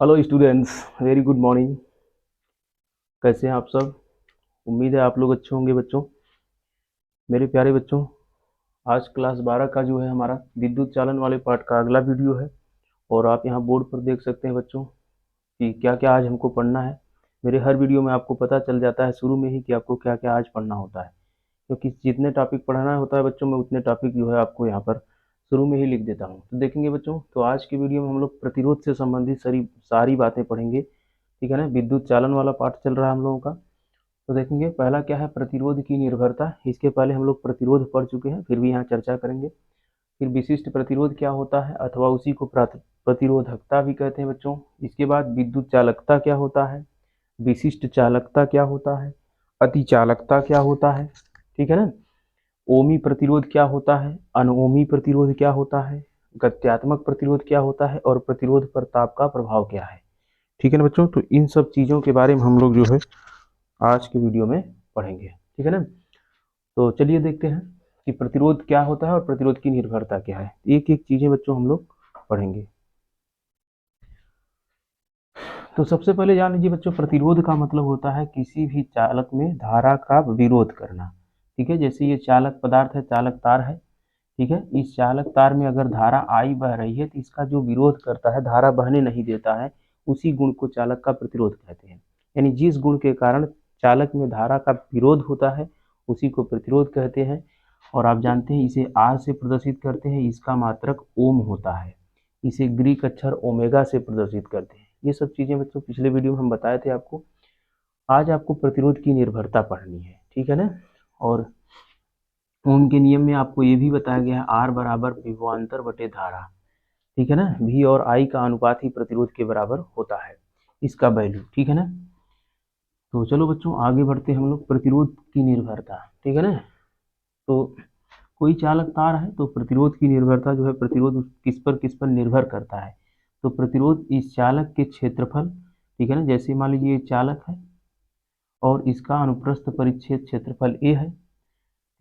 Hello students, very good morning. कैसे हैं आप सब? उम्मीद है आप लोग अच्छे होंगे बच्चों। मेरे प्यारे बच्चों, आज क्लास 12 का जो है हमारा विद्युत चालन वाले पार्ट का अगला वीडियो है। और आप यहाँ बोर्ड पर देख सकते हैं बच्चों कि क्या क्या आज हमको पढ़ना है। मेरे हर वीडियो में आपको पता चल जाता है शुरू में ही कि आपको क्या क्या आज पढ़ना होता है, क्योंकि जितने टॉपिक पढ़ाना होता है बच्चों, मैं उतने टॉपिक जो है आपको यहाँ पर शुरू में ही लिख देता हूँ। तो देखेंगे बच्चों, तो आज की वीडियो में हम लोग प्रतिरोध से संबंधित सारी सारी बातें पढ़ेंगे। ठीक है ना, विद्युत चालन वाला पार्ट चल रहा है हम लोगों का। तो देखेंगे पहला क्या है, प्रतिरोध की निर्भरता। इसके पहले हम लोग प्रतिरोध पढ़ चुके हैं, फिर भी यहाँ चर्चा करेंगे। फिर विशिष्ट प्रतिरोध क्या होता है, अथवा उसी को प्रतिरोधकता भी कहते हैं बच्चों। इसके बाद विद्युत चालकता क्या होता है, विशिष्ट चालकता क्या होता है, अति चालकता क्या होता है, ठीक है ना, ओमी प्रतिरोध क्या होता है, अनओमी प्रतिरोध क्या होता है, गत्यात्मक प्रतिरोध क्या होता है, और प्रतिरोध पर ताप का प्रभाव क्या है। ठीक है ना बच्चों, तो इन सब चीज़ों के बारे में हम लोग जो है आज के वीडियो में पढ़ेंगे। ठीक है ना, तो चलिए देखते हैं कि प्रतिरोध क्या होता है और प्रतिरोध की निर्भरता क्या है। एक एक चीजें बच्चों हम लोग पढ़ेंगे। तो सबसे पहले जान लीजिए बच्चों, प्रतिरोध का मतलब होता है किसी भी चालक में धारा का विरोध करना। ठीक है, जैसे ये चालक पदार्थ है, चालक तार है। ठीक है, इस चालक तार में अगर धारा आई बह रही है तो इसका जो विरोध करता है, धारा बहने नहीं देता है, उसी गुण को चालक का प्रतिरोध कहते हैं। यानी जिस गुण के कारण चालक में धारा का विरोध होता है उसी को प्रतिरोध कहते हैं। और आप जानते हैं इसे आर से प्रदर्शित करते हैं, इसका मात्रक ओम होता है। इसे ग्रीक अक्षर ओमेगा से प्रदर्शित करते हैं। ये सब चीजें बच्चों पिछले वीडियो में हम बताए थे आपको। आज आपको प्रतिरोध की निर्भरता पढ़नी है, ठीक है ना। और ओम के नियम में आपको ये भी बताया गया है, आर बराबर विभवांतर बटे धारा। ठीक है ना, वी और आई का अनुपात ही प्रतिरोध के बराबर होता है, इसका वैल्यू। ठीक है ना, तो चलो बच्चों आगे बढ़ते हैं हम लोग। प्रतिरोध की निर्भरता, ठीक है ना। तो कोई चालक तार है तो प्रतिरोध की निर्भरता जो है, प्रतिरोध किस पर निर्भर करता है। तो प्रतिरोध इस चालक के क्षेत्रफल, ठीक है ना, जैसे मान लीजिए ये चालक है और इसका अनुप्रस्थ परिच्छेद क्षेत्रफल ए है।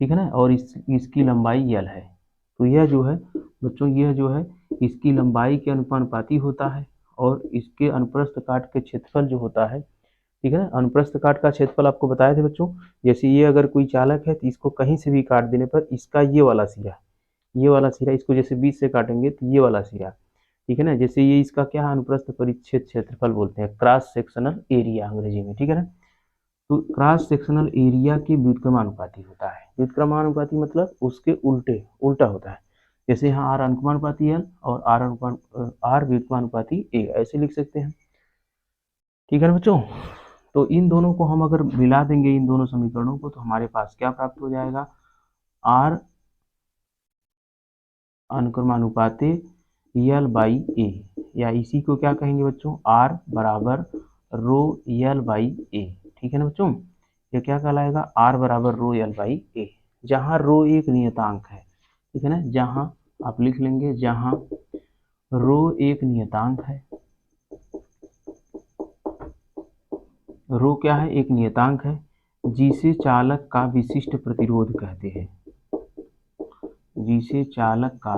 ठीक है ना, और इसकी लंबाई एल है। तो यह जो है बच्चों, यह जो है इसकी लंबाई के अनुपाती होता है, और इसके अनुप्रस्थ काट के क्षेत्रफल जो होता है, ठीक है ना, अनुप्रस्थ काट का क्षेत्रफल आपको बताए थे बच्चों। जैसे ये अगर कोई चालक है तो इसको कहीं से भी काट देने पर इसका ये वाला सिरा इसको जैसे 20 से काटेंगे तो ये वाला सिरा, ठीक है ना, जैसे ये इसका क्या है, अनुप्रस्थ परिच्छेद क्षेत्रफल बोलते हैं, क्रॉस सेक्शनल एरिया अंग्रेजी में। ठीक है ना, तो क्रॉस सेक्शनल एरिया के व्युत्क्रमानुपाती होता है। व्युत्क्रमानुपाती मतलब उसके उल्टा होता है। जैसे यहाँ आर अनुक्रमानुपाती एल और आर व्युत्क्रमानुपाती ए, ऐसे लिख सकते हैं। ठीक है ना बच्चों, तो इन दोनों को हम अगर मिला देंगे, इन दोनों समीकरणों को, तो हमारे पास क्या प्राप्त हो जाएगा, आर अनुक्रमानुपाती एल बाई ए, या इसी को क्या कहेंगे बच्चों, आर बराबर रो एल बाई ए। ठीक है ना बच्चों, ये क्या कहलाएगा, आर बराबर रो एल बाई ए, जहाँ रो एक नियतांक है। ठीक है ना, जहाँ आप लिख लेंगे, जहाँ रो एक नियतांक है, रो क्या है, एक नियतांक है, जिसे चालक का विशिष्ट प्रतिरोध कहते हैं, जिसे चालक का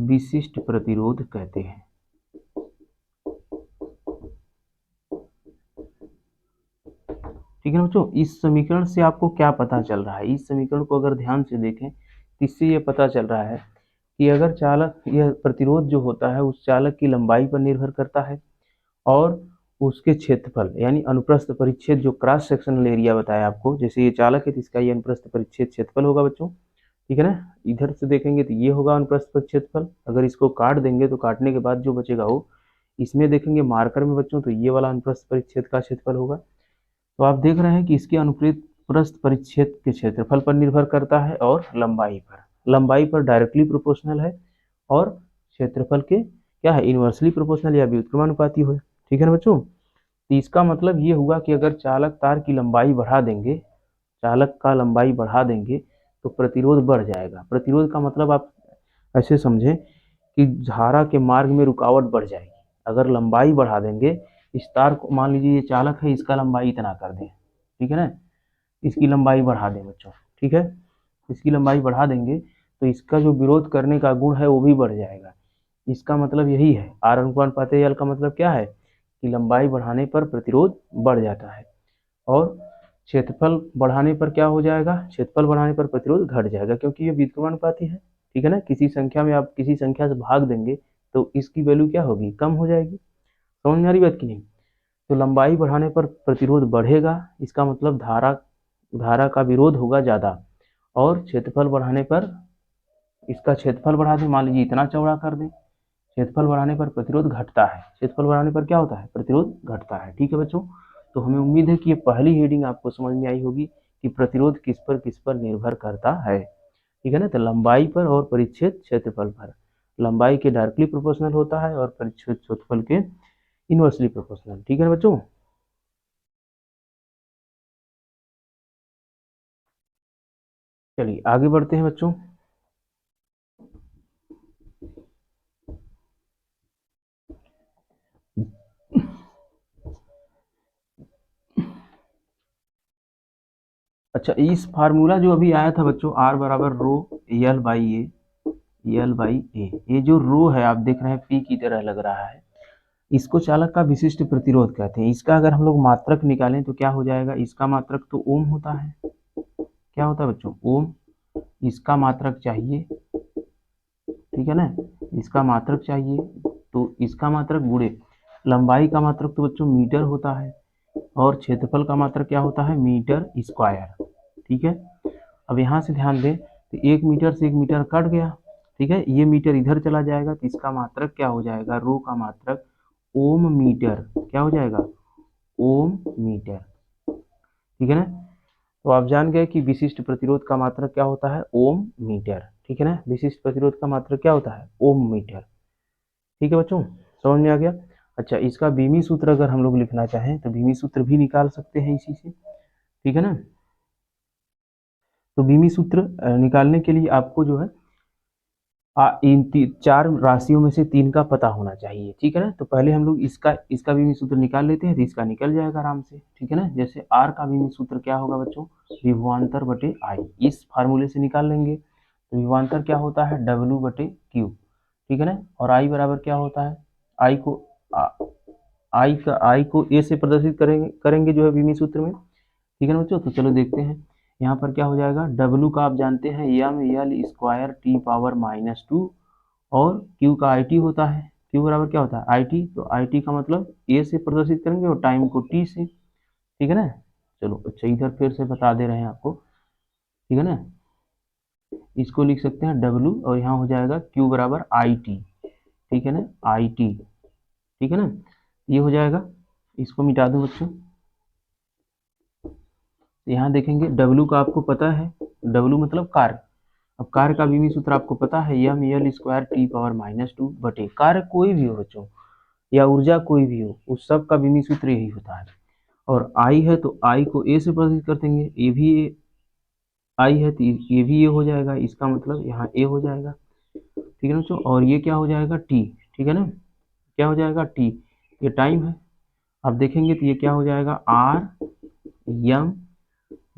विशिष्ट प्रतिरोध कहते हैं। ठीक है ना बच्चों, इस समीकरण से आपको क्या पता चल रहा है, इस समीकरण को अगर ध्यान से देखें तो इससे ये पता चल रहा है कि अगर चालक, यह प्रतिरोध जो होता है उस चालक की लंबाई पर निर्भर करता है, और उसके क्षेत्रफल यानी अनुप्रस्थ परिच्छेद, जो क्रॉस सेक्शनल एरिया बताया आपको, जैसे ये चालक है तो इसका ये अनुप्रस्थ परिच्छेद क्षेत्रफल होगा बच्चों। ठीक है ना, इधर से देखेंगे तो ये होगा अनुप्रस्थ परिच्छेदफल। अगर इसको काट देंगे तो काटने के बाद जो बचेगा वो, इसमें देखेंगे मार्कर में बच्चों, तो ये वाला अनुप्रस्थ परिच्छेद का क्षेत्रफल होगा। तो आप देख रहे हैं कि इसके अनुप्रस्थ परिच्छेद के क्षेत्रफल पर निर्भर करता है और लंबाई पर डायरेक्टली प्रोपोर्शनल है, और क्षेत्रफल के क्या है, इनवर्सली प्रोपोर्शनल या व्युत्क्रमानुपाती हो। ठीक है ना बच्चों, तो इसका मतलब ये हुआ कि अगर चालक तार की लंबाई बढ़ा देंगे, चालक का लंबाई बढ़ा देंगे तो प्रतिरोध बढ़ जाएगा। प्रतिरोध का मतलब आप ऐसे समझें कि धारा के मार्ग में रुकावट बढ़ जाएगी। अगर लंबाई बढ़ा देंगे, इस तार को मान लीजिए ये चालक है, इसका लंबाई इतना कर दें, ठीक है ना, इसकी लंबाई बढ़ा दें बच्चों। ठीक है, इसकी लंबाई बढ़ा देंगे तो इसका जो विरोध करने का गुण है वो भी बढ़ जाएगा। इसका मतलब यही है, आर अनुपात एल का मतलब क्या है कि लंबाई बढ़ाने पर प्रतिरोध बढ़ जाता है और क्षेत्रफल बढ़ाने पर क्या हो जाएगा, क्षेत्रफल बढ़ाने पर प्रतिरोध घट जाएगा, क्योंकि ये व्युत्क्रमानुपाती है। ठीक है ना, किसी संख्या में आप किसी संख्या से भाग देंगे तो इसकी वैल्यू क्या होगी, कम हो जाएगी। समझ में आ रही बात की नहीं। तो लंबाई बढ़ाने पर प्रतिरोध बढ़ेगा, इसका मतलब धारा का विरोध होगा ज़्यादा, और क्षेत्रफल बढ़ाने पर इसका क्षेत्रफल बढ़ा दें, मान लीजिए इतना चौड़ा कर दें, क्षेत्रफल बढ़ाने पर प्रतिरोध घटता है, क्षेत्रफल बढ़ाने पर क्या होता है, प्रतिरोध घटता है। ठीक है बच्चों, तो हमें उम्मीद है कि ये पहली हेडिंग आपको समझ में आई होगी कि प्रतिरोध किस पर निर्भर करता है। ठीक है ना, तो लंबाई पर और परिच्छेद क्षेत्रफल पर। लंबाई के डायरेक्टली प्रोपोर्शनल होता है और परिच्छेद क्षेत्रफल के इनवर्सली प्रोपोर्शनल। ठीक है बच्चों, चलिए आगे बढ़ते हैं बच्चों। अच्छा, इस फार्मूला जो अभी आया था बच्चों, आर बराबर रो एल बाई ए, ये जो रो है आप देख रहे हैं पी की तरह लग रहा है, इसको चालक का विशिष्ट प्रतिरोध कहते हैं। इसका अगर हम लोग मात्रक निकालें तो क्या हो जाएगा, इसका मात्रक तो ओम होता है, क्या होता है बच्चों, ओम। इसका मात्रक चाहिए, ठीक है ना, इसका मात्रक चाहिए, तो इसका मात्रक गुणे लंबाई का मात्रक तो बच्चों मीटर होता है, और क्षेत्रफल का मात्रक क्या होता है, मीटर स्क्वायर। ठीक है, अब यहाँ से ध्यान दें तो 1 मीटर से 1 मीटर कट गया, ठीक है, ये मीटर इधर चला जाएगा तो इसका मात्रक क्या हो जाएगा, रो का मात्रक ओम मीटर, क्या हो जाएगा, ओम मीटर। ठीक है ना, तो आप जान गए कि विशिष्ट प्रतिरोध का मात्रक क्या होता है, ओम मीटर। ठीक है ना, विशिष्ट प्रतिरोध का मात्रक क्या होता है, ओम मीटर। ठीक है बच्चों, समझ में आ गया। अच्छा, इसका बीमी सूत्र अगर हम लोग लिखना चाहें तो बीमी सूत्र भी निकाल सकते हैं इसी से। ठीक है ना, तो बीमी सूत्र निकालने के लिए आपको जो है इन चार राशियों में से 3 का पता होना चाहिए। ठीक है ना, तो पहले हम लोग इसका बीमी सूत्र निकाल लेते हैं तो इसका निकल जाएगा आराम से। ठीक है ना, जैसे आर का बीमी सूत्र क्या होगा बच्चों, विभवांतर बटे आई, इस फार्मूले से निकाल लेंगे। तो विभवांतर क्या होता है, डब्ल्यू बटे क्यू। ठीक है ना, और आई बराबर क्या होता है, आई को आई को ए से प्रदर्शित करेंगे जो है बीमी सूत्र में। ठीक है ना बच्चों, तो चलो देखते हैं यहाँ पर क्या हो जाएगा, डब्ल्यू का आप जानते हैं M L square T power -2, और क्यू का आई टी होता है, क्यू बराबर क्या होता है, आई टी, तो आई टी का मतलब ए से प्रदर्शित करेंगे और टाइम को टी से। ठीक है ना, चलो अच्छा इधर फिर से बता दे रहे हैं आपको। ठीक है ना, इसको लिख सकते हैं डब्ल्यू और यहाँ हो जाएगा क्यू बराबर आई टी। ठीक है ना, आई टी। ठीक है ना, ये हो जाएगा, इसको मिटा दो बच्चों। यहाँ देखेंगे डब्ल्यू का आपको पता है, डब्ल्यू मतलब कार्य। अब कार्य का बीमी सूत्र आपको पता है, M L square T power -2 बटे कार्य कोई भी हो बच्चों, या ऊर्जा कोई भी हो, उस सब का बीमी सूत्र यही होता है। और आई है तो आई को ए से प्रदर्शित कर देंगे, ए भी आई है तो ये भी ए हो जाएगा, इसका मतलब यहाँ ए हो जाएगा। ठीक है ना बच्चों, और ये क्या हो जाएगा, टी। ठीक है ना, क्या हो जाएगा, टी, ये टाइम है। अब देखेंगे तो ये क्या हो जाएगा, आर एम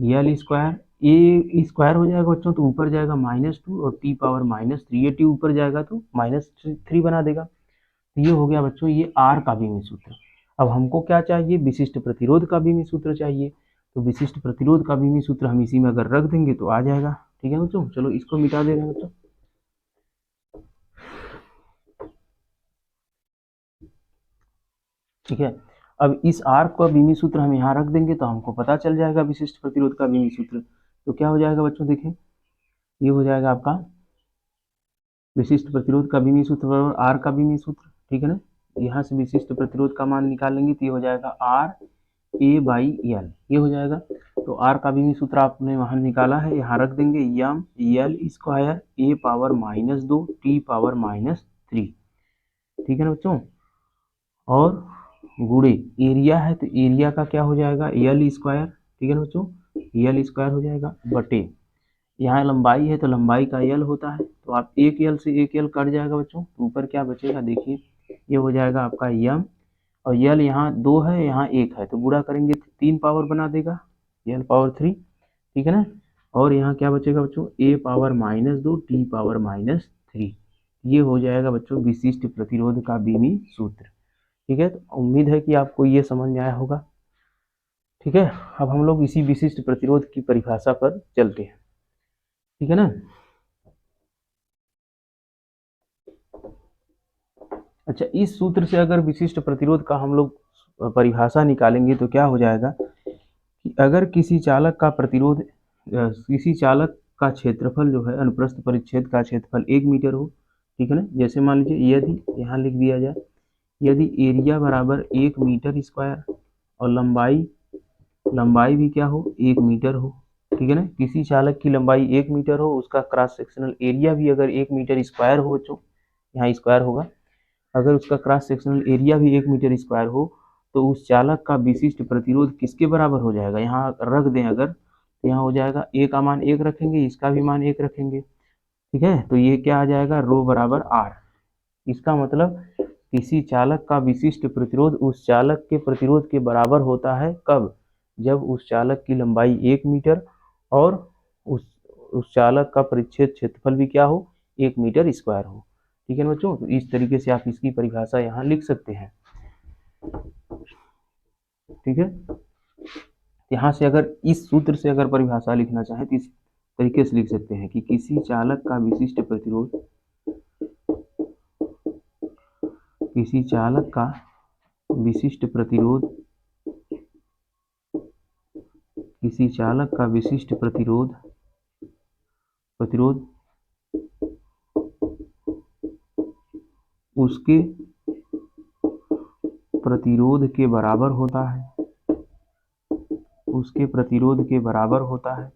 एल स्क्वायर, ए स्क्वायर हो जाएगा बच्चों तो ऊपर जाएगा -2 और टी पावर -3, ये टी ऊपर जाएगा तो -3 बना देगा। तो ये हो गया बच्चों ये आर का बीमी सूत्र। अब हमको क्या चाहिए, विशिष्ट प्रतिरोध का बीमी सूत्र चाहिए, तो विशिष्ट प्रतिरोध का बीमी सूत्र हम इसी में अगर रख देंगे तो आ जाएगा। ठीक है बच्चों, चलो इसको मिटा दे रहे हैं बच्चों। ठीक है, अब इस आर का बीमी सूत्र हम यहाँ रख देंगे तो हमको पता चल जाएगा विशिष्ट प्रतिरोध का बीमी सूत्र। तो क्या हो जाएगा बच्चों, देखें ये हो जाएगा आपका विशिष्ट प्रतिरोध का बीमी सूत्र बराबर आर का बीमी सूत्र। ठीक है ना, यहाँ से विशिष्ट प्रतिरोध का मान निकालेंगे तो ये हो जाएगा आर ए बाई एल, ये हो जाएगा। तो आर का बीमी सूत्र आपने वहाँ निकाला है, यहाँ रख देंगे एम एल स्क्वायर ए पावर -2 टी पावर -3। ठीक है ना बच्चों, और गुणे एरिया है तो एरिया का क्या हो जाएगा, एल स्क्वायर। ठीक है ना बच्चों, एल स्क्वायर हो जाएगा बटे, यहाँ लंबाई है तो लंबाई का यल होता है, तो आप एक यल से एक यल कट जाएगा बच्चों, तो ऊपर क्या बचेगा देखिए, ये हो जाएगा आपका यम, और यल यहाँ 2 है यहाँ 1 है तो गुणा करेंगे तो 3 पावर बना देगा, यल पावर 3। ठीक है ना, और यहाँ क्या बचेगा बच्चों, ए पावर -2 टी पावर -3। ये हो जाएगा बच्चों विशिष्ट प्रतिरोध का बीमी सूत्र। ठीक है, तो उम्मीद है कि आपको ये समझ में आया होगा। ठीक है, अब हम लोग इसी विशिष्ट प्रतिरोध की परिभाषा पर चलते हैं। ठीक है ना। अच्छा, इस सूत्र से अगर विशिष्ट प्रतिरोध का हम लोग परिभाषा निकालेंगे तो क्या हो जाएगा कि अगर किसी चालक का प्रतिरोध किसी चालक का क्षेत्रफल जो है अनुप्रस्थ परिच्छेद का क्षेत्रफल 1 मीटर हो। ठीक है ना, जैसे मान लीजिए यदि यहाँ लिख दिया जाए यदि एरिया बराबर 1 मीटर स्क्वायर और लंबाई भी क्या हो 1 मीटर हो। ठीक है ना, किसी चालक की लंबाई 1 मीटर हो, उसका क्रॉस सेक्शनल एरिया भी अगर 1 मीटर स्क्वायर हो बच्चों, यहाँ स्क्वायर होगा, अगर उसका क्रॉस सेक्शनल एरिया भी 1 मीटर स्क्वायर हो तो उस चालक का विशिष्ट प्रतिरोध किसके बराबर हो जाएगा, यहाँ रख दें अगर तो यहाँ हो जाएगा ए का मान 1 रखेंगे, इसका भी मान 1 रखेंगे। ठीक है, तो ये क्या आ जाएगा रो बराबर आर। इसका मतलब किसी चालक का विशिष्ट प्रतिरोध उस चालक के प्रतिरोध के बराबर होता है कब, जब उस चालक की लंबाई 1 मीटर और उस चालक का परिच्छेद क्षेत्रफल भी क्या हो 1 मीटर स्क्वायर हो। ठीक है ना बच्चों, तो इस तरीके से आप इसकी परिभाषा यहाँ लिख सकते हैं। ठीक है, यहाँ से अगर इस सूत्र से अगर परिभाषा लिखना चाहें तो इस तरीके से लिख सकते हैं कि किसी चालक का विशिष्ट प्रतिरोध किसी चालक का विशिष्ट प्रतिरोध किसी चालक का विशिष्ट प्रतिरोध उसके प्रतिरोध के बराबर होता है, उसके प्रतिरोध के बराबर होता है,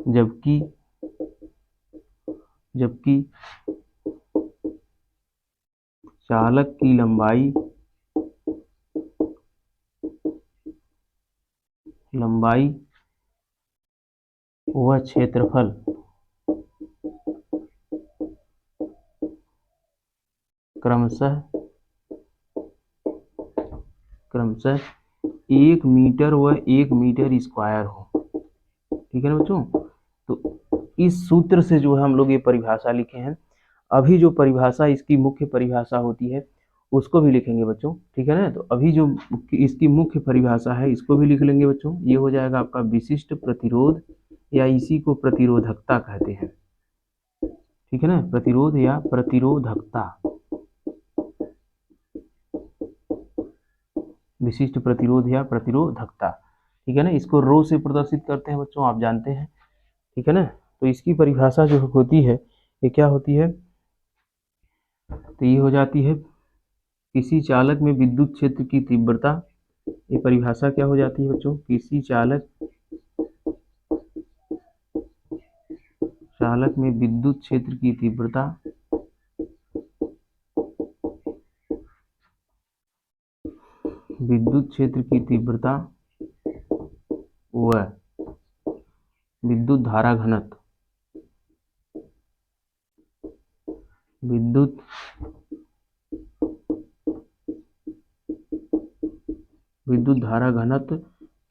जबकि चालक की लंबाई व क्षेत्रफल क्रमशः 1 मीटर व 1 मीटर स्क्वायर हो। ठीक है ना बच्चों, तो इस सूत्र से जो है हम लोग ये परिभाषा लिखे हैं। अभी जो परिभाषा इसकी मुख्य परिभाषा होती है उसको भी लिखेंगे बच्चों। ठीक है ना, तो अभी जो इसकी मुख्य परिभाषा है इसको भी लिख लेंगे बच्चों। ये हो जाएगा आपका विशिष्ट प्रतिरोध या इसी को प्रतिरोधकता कहते हैं। ठीक है ना, प्रतिरोध या प्रतिरोधकता, विशिष्ट प्रतिरोध या प्रतिरोधकता। ठीक है ना, इसको रो से प्रदर्शित करते हैं बच्चों, आप जानते हैं। ठीक है ना, तो इसकी परिभाषा जो होती है ये क्या होती है, तो ये हो जाती है किसी चालक में विद्युत क्षेत्र की तीव्रता। ये परिभाषा क्या हो जाती है बच्चों, किसी चालक में विद्युत क्षेत्र की तीव्रता व विद्युत धारा घनत्व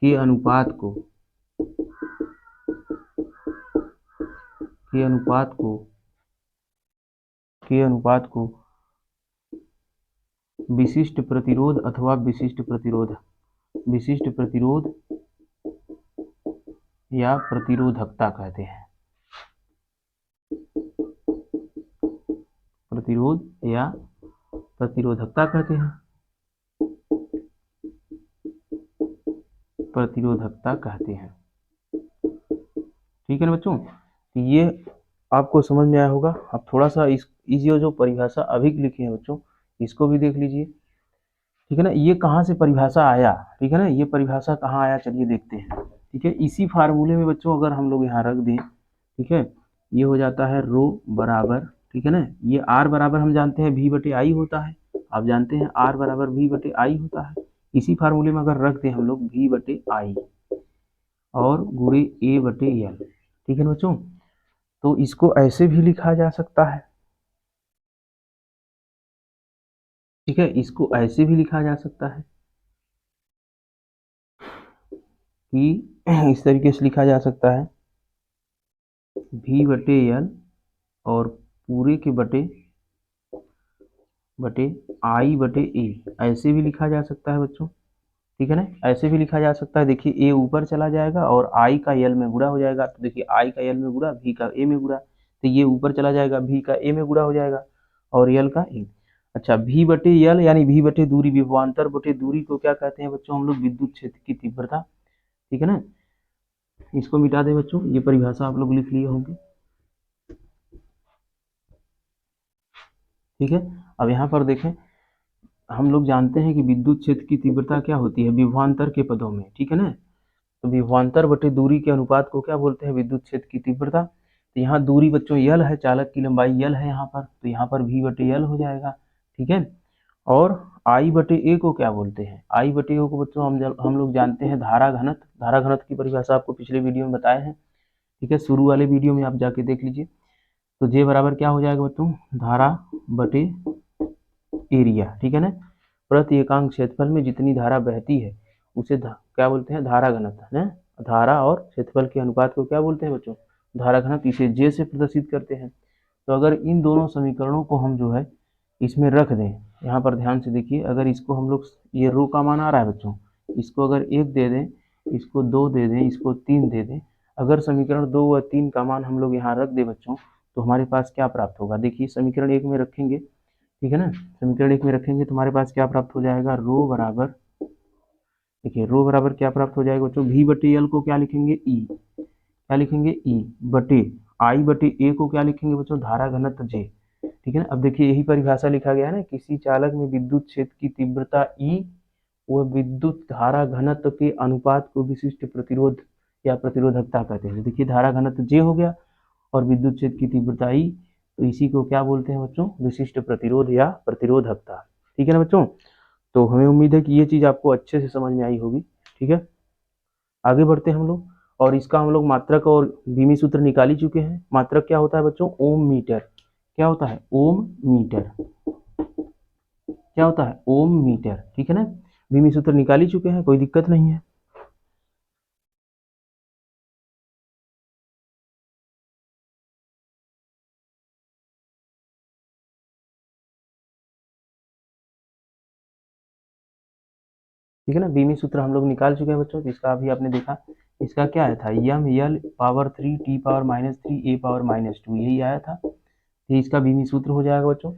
के अनुपात को विशिष्ट प्रतिरोध अथवा विशिष्ट प्रतिरोध या प्रतिरोधकता कहते हैं। प्रतिरोध या प्रतिरोधकता कहते हैं, प्रतिरोधकता कहते हैं। ठीक है ना बच्चों, तो ये आपको समझ में आया होगा। अब थोड़ा सा इस जो परिभाषा अभी लिखी है बच्चों इसको भी देख लीजिए। ठीक है ना, ये कहाँ से परिभाषा आया, ठीक है ना, ये परिभाषा कहाँ आया चलिए देखते हैं। ठीक है, इसी फार्मूले में बच्चों अगर हम लोग यहाँ रख दें, ठीक है, ये हो जाता है रो बराबर, ठीक है ना, ये आर बराबर हम जानते हैं वी बटे आई होता है, आप जानते हैं आर बराबर वी बटे आई होता है। इसी फार्मूले में अगर रख दें हम लोग वी बटे आई और गुणे ए बटे एल। ठीक है ना बच्चों, तो इसको ऐसे भी लिखा जा सकता है। ठीक है, इसको ऐसे भी लिखा जा सकता है कि इस तरीके से लिखा जा सकता है V बटे L और पूरे के बटे I बटे A, ऐसे भी लिखा जा सकता है बच्चों, ठीक है ना, ऐसे भी लिखा जा सकता है। देखिए A ऊपर चला जाएगा और I का L में गुणा हो जाएगा, तो देखिए I का L में गुणा, V का A में गुणा, तो ये ऊपर चला जाएगा, V का A में गुणा हो जाएगा और L का A। अच्छा, V बटे L यानी V बटे दूरी, विभवांतर बटे दूरी को क्या कहते हैं बच्चों हम लोग, विद्युत क्षेत्र की तीव्रता, ठीक है ना। इसको मिटा दें बच्चों, ये परिभाषा आप लोग लिख लिए होंगे, ठीक है। अब यहाँ पर देखें, हम लोग जानते हैं कि विद्युत क्षेत्र की तीव्रता क्या होती है विभवांतर के पदों में, ठीक है ना। तो विभवांतर बटे दूरी के अनुपात को क्या बोलते हैं, विद्युत क्षेत्र की तीव्रता। तो यहाँ दूरी बच्चों यल है, चालक की लंबाई यल है यहाँ पर, तो यहाँ पर V बटे यल हो जाएगा, ठीक है। और I बटे A को क्या बोलते हैं, I बटे A को बच्चों हम लोग जानते हैं धारा घनत्व। धारा घनत्व की परिभाषा आपको पिछले वीडियो में बताए हैं, ठीक है, शुरू वाले वीडियो में आप जाके देख लीजिए। तो J बराबर क्या हो जाएगा बच्चों, धारा बटे एरिया, ठीक है ना। प्रति एकांक क्षेत्रफल में जितनी धारा बहती है उसे क्या बोलते हैं, धारा घनत्व है। धारा और क्षेत्रफल के अनुपात को क्या बोलते हैं बच्चों, धारा घनत्व। इसे J से प्रदर्शित करते हैं। तो अगर इन दोनों समीकरणों को हम जो है इसमें रख दें, यहाँ पर ध्यान से देखिए, अगर इसको हम लोग, ये रो का मान आ रहा है बच्चों, इसको अगर 1 दे दें, इसको 2 दे दें, इसको 3 दे दें, अगर समीकरण 2 व 3 का मान हम लोग यहाँ रख दें बच्चों, तो हमारे पास क्या प्राप्त होगा। देखिए समीकरण 1 में रखेंगे, ठीक है ना, समीकरण 1 में रखेंगे तो हमारे पास क्या प्राप्त हो जाएगा, रो बराबर, देखिए रो बराबर क्या प्राप्त हो जाएगा बच्चों, V बटे L को क्या लिखेंगे, E, क्या लिखेंगे, E बटे I बटे A को क्या लिखेंगे बच्चों, धारा घनत्व J, ठीक है ना। अब देखिए यही परिभाषा लिखा गया है ना, किसी चालक में विद्युत क्षेत्र की तीव्रता E व विद्युत धारा घनत्व के अनुपात को विशिष्ट प्रतिरोध या प्रतिरोधकता कहते हैं। देखिए धारा घनत्व J हो गया और विद्युत क्षेत्र की तीव्रता E, तो इसी को क्या बोलते हैं बच्चों, विशिष्ट प्रतिरोध या प्रतिरोधकता, ठीक है ना बच्चों। तो हमें उम्मीद है कि ये चीज आपको अच्छे से समझ में आई होगी, ठीक है। आगे बढ़ते हैं हम लोग, और इसका हम लोग मात्रक और बीमी सूत्र निकाल ही चुके हैं। मात्रक क्या होता है बच्चों, ओम मीटर, क्या होता है, ओम मीटर, क्या होता है, ओम मीटर, ठीक है ना। बीमी सूत्र निकाल ही चुके हैं, कोई दिक्कत नहीं है। ठीक है ना, बीमी सूत्र हम लोग निकाल चुके हैं बच्चों। तो इसका अभी आपने देखा, इसका क्या आया था, यम यल पावर 3 टी पावर -3 ए पावर -2, यही आया था। ये इसका बीमी सूत्र हो जाएगा बच्चों,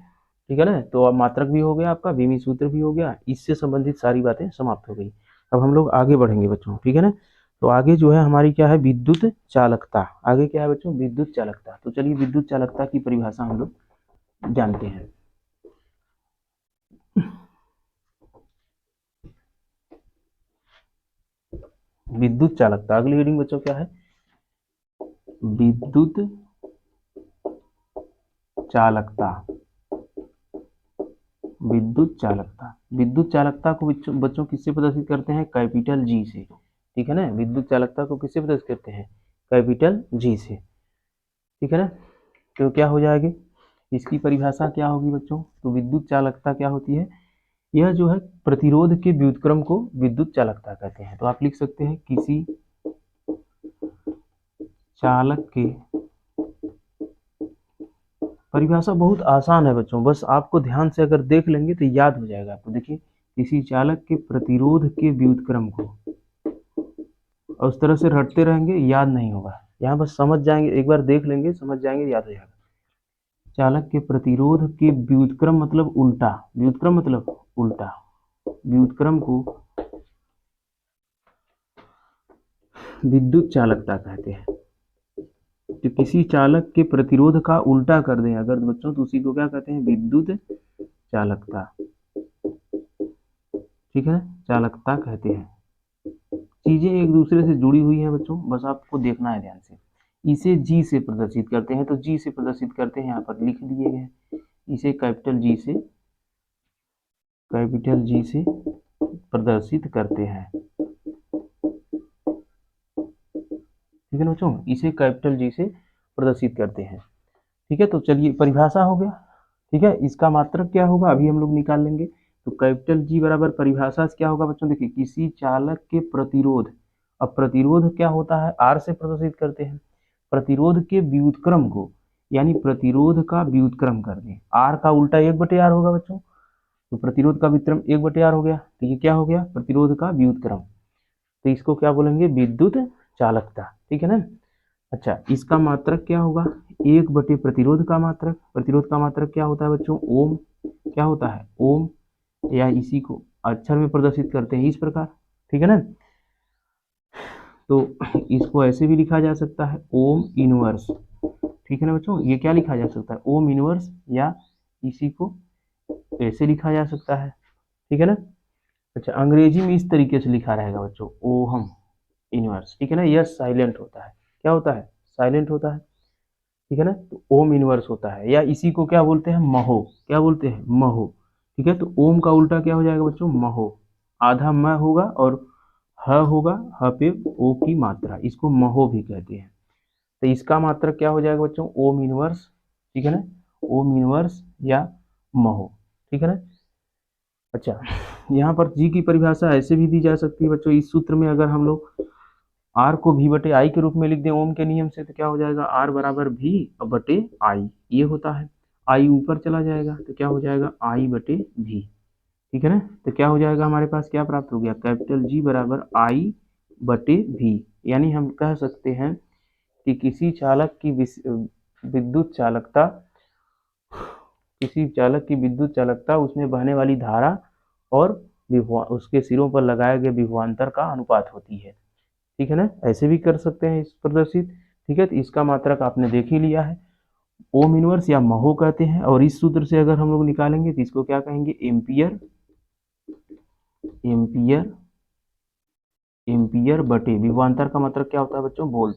ठीक है ना। तो अब मात्रक भी हो गया आपका, बीमी सूत्र भी हो गया, इससे संबंधित सारी बातें समाप्त हो गई। अब हम लोग आगे बढ़ेंगे बच्चों, ठीक है ना। तो आगे जो है हमारी क्या है, विद्युत चालकता। आगे क्या है बच्चों, विद्युत चालकता। तो चलिए विद्युत चालकता की परिभाषा हम लोग जानते हैं। विद्युत चालकता, अगली रीडिंग बच्चों क्या है, विद्युत चालकता। विद्युत चालकता, विद्युत चालकता को बच्चों किससे प्रदर्शित करते हैं, कैपिटल जी से, ठीक है ना। विद्युत चालकता को किससे प्रदर्शित करते हैं, कैपिटल जी से, ठीक है ना। तो क्या हो जाएगी, इसकी परिभाषा क्या होगी बच्चों, तो विद्युत चालकता क्या होती है, यह जो है प्रतिरोध के व्युत्क्रम को विद्युत चालकता कहते हैं। तो आप लिख सकते हैं, किसी चालक के, परिभाषा बहुत आसान है बच्चों, बस आपको ध्यान से अगर देख लेंगे तो याद हो जाएगा आपको। देखिए किसी चालक के प्रतिरोध के व्युत्क्रम को, और उस तरह से रटते रहेंगे याद नहीं होगा, यहाँ बस समझ जाएंगे, एक बार देख लेंगे समझ जाएंगे, याद हो जाएगा। चालक के प्रतिरोध के व्युत्क्रम मतलब उल्टा, व्युत्क्रम मतलब उल्टा, व्युत्क्रम को विद्युत चालकता कहते हैं। तो किसी चालक के प्रतिरोध का उल्टा कर दें अगर बच्चों, तो उसी को क्या कहते हैं, विद्युत चालकता, ठीक है ना, चालकता कहते हैं। चीजें एक दूसरे से जुड़ी हुई हैं बच्चों, बस आपको देखना है ध्यान से। इसे जी से प्रदर्शित करते हैं, तो जी से प्रदर्शित करते हैं, यहाँ पर लिख दिए गए, इसे कैपिटल जी से, कैपिटल जी से प्रदर्शित करते हैं, ठीक है ना बच्चों, इसे कैपिटल जी से प्रदर्शित करते हैं, ठीक है। तो चलिए परिभाषा हो गया, ठीक है। इसका मात्रक क्या होगा अभी हम लोग निकाल लेंगे। तो कैपिटल जी बराबर परिभाषा से क्या होगा बच्चों, देखिए किसी चालक के प्रतिरोध, अब प्रतिरोध क्या होता है, आर से प्रदर्शित करते हैं, प्रतिरोध के व्युत्क्रम को, यानी प्रतिरोध का व्युत्क्रम कर दें। आर का उल्टा 1/r होगा बच्चों, तो प्रतिरोध का व्युत्क्रम 1/r हो गया, तो ये क्या हो गया, प्रतिरोध का व्युत्क्रम। तो इसको क्या बोलेंगे, विद्युत चालकता, ठीक है ना। अच्छा, इसका मात्रक क्या होगा, 1 प्रतिरोध का मात्रक। प्रतिरोध का मात्रक क्या होता है बच्चों, ओम। क्या होता है, ओम, या इसी को अक्षर में प्रदर्शित करते हैं इस प्रकार, ठीक है ना। तो इसको ऐसे भी लिखा जा सकता है, ओम इनवर्स, ठीक है ना बच्चों। ये क्या लिखा जा सकता है, ओम इनवर्स, या इसी को ऐसे लिखा जा सकता है, ठीक है ना। अच्छा, अंग्रेजी में इस तरीके से लिखा रहेगा बच्चों, ओहम इनवर्स, ठीक है ना। यह साइलेंट होता है, क्या होता है, साइलेंट होता है, ठीक है ना। तो ओम इनवर्स होता है, या इसी को क्या बोलते हैं, महो। क्या बोलते हैं, महो, ठीक है। तो ओम का उल्टा क्या हो जाएगा बच्चों, महो। आधा म होगा और ह होगा, ह पे ओ की मात्रा, इसको महो भी कहते हैं। तो इसका मात्रा क्या हो जाएगा बच्चों, ओम इनवर्स, ठीक है ना, ओम इनवर्स या महो, ठीक है ना। अच्छा, यहाँ पर जी की परिभाषा ऐसे भी दी जा सकती है बच्चों, इस सूत्र में अगर हम लोग आर को भी बटे आई के रूप में लिख दें ओम के नियम से, तो क्या हो जाएगा, आर बराबर भी बटे आई, ये होता है। आई ऊपर चला जाएगा तो क्या हो जाएगा, आई बटे भी, ठीक है ना। तो क्या हो जाएगा, हमारे पास क्या प्राप्त हो गया, कैपिटल जी बराबर आई बटे भी। यानी हम कह सकते हैं कि किसी चालक की विद्युत चालकता, किसी चालक की विद्युत चालकता उसमें बहने वाली धारा और उसके सिरों पर लगाए गए विभवांतर का अनुपात होती है, ठीक है ना। ऐसे भी कर सकते हैं इस प्रदर्शित, ठीक है। तो इसका मात्रक आपने देख ही लिया है, ओम इनवर्स या महो कहते हैं। और इस सूत्र से अगर हम लोग निकालेंगे तो इसको क्या कहेंगे, एम्पियर, एम्पियर, एम्पियर बटे विभवांतर का मात्रक क्या होता है बच्चों, वोल्ट।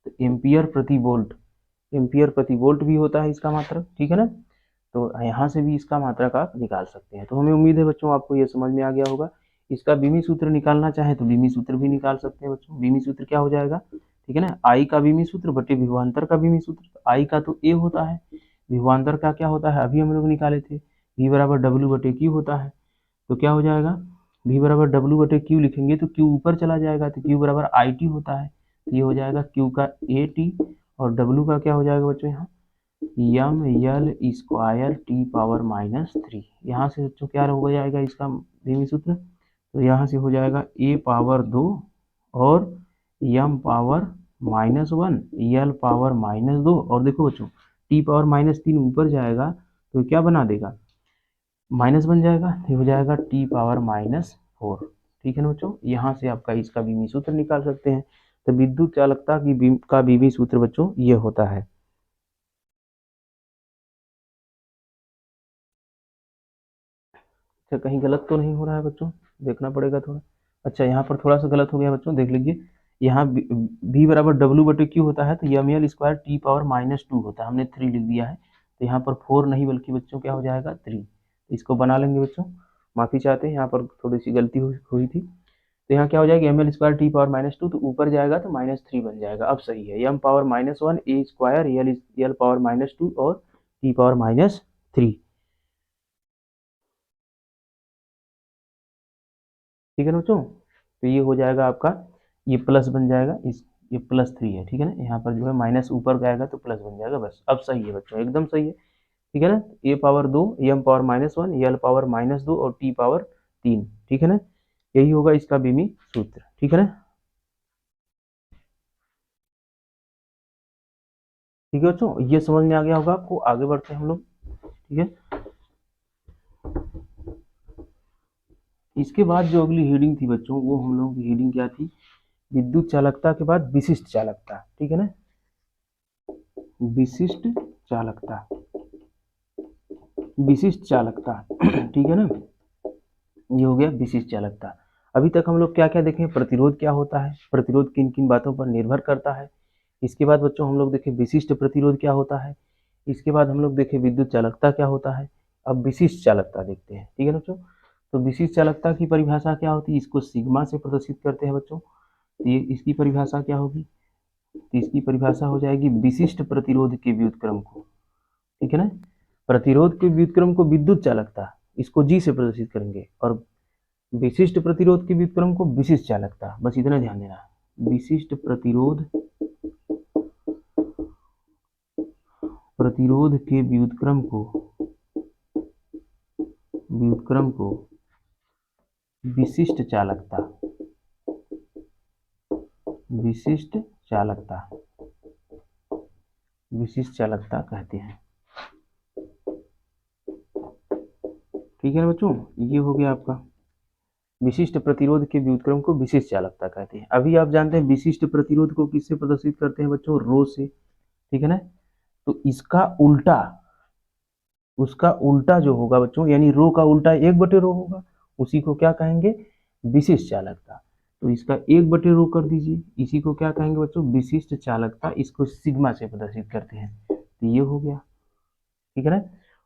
तो एम्पियर प्रति वोल्ट, एम्पियर प्रति वोल्ट भी होता है इसका मात्रक, ठीक है ना। तो यहाँ से भी इसका मात्रक आप निकाल सकते हैं। तो हमें उम्मीद है बच्चों आपको ये समझ में आ गया होगा। इसका बीमी सूत्र निकालना चाहे तो बीमी सूत्र भी निकाल सकते हैं बच्चों। बीमी सूत्र क्या हो जाएगा, ठीक है ना, आई का बीमी सूत्र बटे विभवांतर का बीमी सूत्र। तो आई का तो ए होता है, विभवांतर का क्या होता है, अभी हम लोग निकाले थे, वी बराबर डब्ल्यू बटे क्यू होता है। तो क्या हो जाएगा, वी बराबर डब्ल्यू बटे क्यू लिखेंगे तो क्यू ऊपर चला जाएगा, तो क्यू बराबर आई टी होता है। तो ये हो जाएगा क्यू का ए टी, और डब्ल्यू का क्या हो जाएगा बच्चों, यहाँ यम यल स्क्वायर टी पावर -3। यहाँ से बच्चों क्या हो जाएगा इसका बीमी सूत्र, तो यहाँ से हो जाएगा ए पावर 2 और यम पावर -1, यल पावर -2, और देखो बच्चों टी पावर -3 ऊपर जाएगा तो क्या बना देगा, माइनस बन जाएगा, ये हो जाएगा टी पावर -4, ठीक है ना बच्चों। यहाँ से आपका इसका बीमी सूत्र निकाल सकते हैं। तो विद्युत चालकता का बीमी सूत्र बच्चों ये होता है। अच्छा, कहीं गलत तो नहीं हो रहा है बच्चों, देखना पड़ेगा थोड़ा। अच्छा, यहाँ पर थोड़ा सा गलत हो गया बच्चों, देख लीजिए। यहाँ v बराबर डब्ल्यू बटे क्यू होता है, तो M L square T power -2 होता है, हमने 3 लिख दिया है। तो यहाँ पर 4 नहीं बल्कि बच्चों क्या हो जाएगा 3। इसको बना लेंगे बच्चों, माफ़ी चाहते हैं, यहाँ पर थोड़ी सी गलती हुई थी। तो यहाँ क्या हो जाएगा, M L square T power -2, तो ऊपर जाएगा तो -3 बन जाएगा, अब सही है। एम पावर -1 ए स्क्वायर यल पावर -2 और टी पावर -3, ठीक है ना बच्चों। तो ये हो जाएगा आपका, ये प्लस बन जाएगा, इस ये +3 है, ठीक है ना। यहाँ पर जो है माइनस ऊपर जाएगा तो प्लस बन जाएगा, बस अब सही है बच्चों, एकदम सही है, ठीक है ना। ए पावर 2, एम पावर -1, यल पावर -2 और टी पावर 3, ठीक है ना। यही होगा इसका बीमी सूत्र, ठीक है ना। ठीक है बच्चों, ये समझ में आ गया होगा आपको, आगे बढ़ते हैं हम लोग, ठीक है। इसके बाद जो अगली हेडिंग थी बच्चों, वो हम लोगों की हेडिंग क्या थी, विद्युत चालकता के बाद विशिष्ट चालकता, ठीक है ना, विशिष्ट चालकता, विशिष्ट चालकता ठीक है ना। ये हो गया विशिष्ट चालकता। अभी तक हम लोग क्या क्या देखें, प्रतिरोध क्या होता है, प्रतिरोध किन किन बातों पर निर्भर करता है। इसके बाद बच्चों हम लोग देखें विशिष्ट प्रतिरोध क्या होता है। इसके बाद हम लोग देखें विद्युत चालकता क्या होता है। अब विशिष्ट चालकता देखते हैं, ठीक है ना बच्चों। तो विशिष्ट चालकता की परिभाषा क्या होती है, इसको सिग्मा से प्रदर्शित करते हैं बच्चों। तो ये इसकी परिभाषा क्या होगी, तो इसकी परिभाषा हो जाएगी विशिष्ट प्रतिरोध के व्युत्क्रम को, ठीक है ना। प्रतिरोध के व्युत्क्रम को विद्युत चालकता, इसको जी से प्रदर्शित करेंगे, और विशिष्ट प्रतिरोध के व्युत्क्रम को विशिष्ट चालकता, बस इतना ध्यान देना। विशिष्ट प्रतिरोध प्रतिरोध के व्युत्क्रम को विशिष्ट चालकता कहते हैं। ठीक है ना बच्चों, ये हो गया आपका विशिष्ट प्रतिरोध के व्युत्क्रम को विशिष्ट चालकता कहते हैं। अभी आप जानते हैं विशिष्ट प्रतिरोध को किससे प्रदर्शित करते हैं बच्चों, रो से। ठीक है ना, तो उसका उल्टा जो होगा बच्चों, यानी रो का उल्टा 1/रो होगा, उसी को क्या कहेंगे, विशिष्ट चालकता। तो इसका 1/रो कर दीजिए, इसी को क्या कहेंगे बच्चों, विशिष्ट चालकता। इसको सिग्मा से प्रदर्शित करते हैं। तो ये हो गया। ठीक है ना,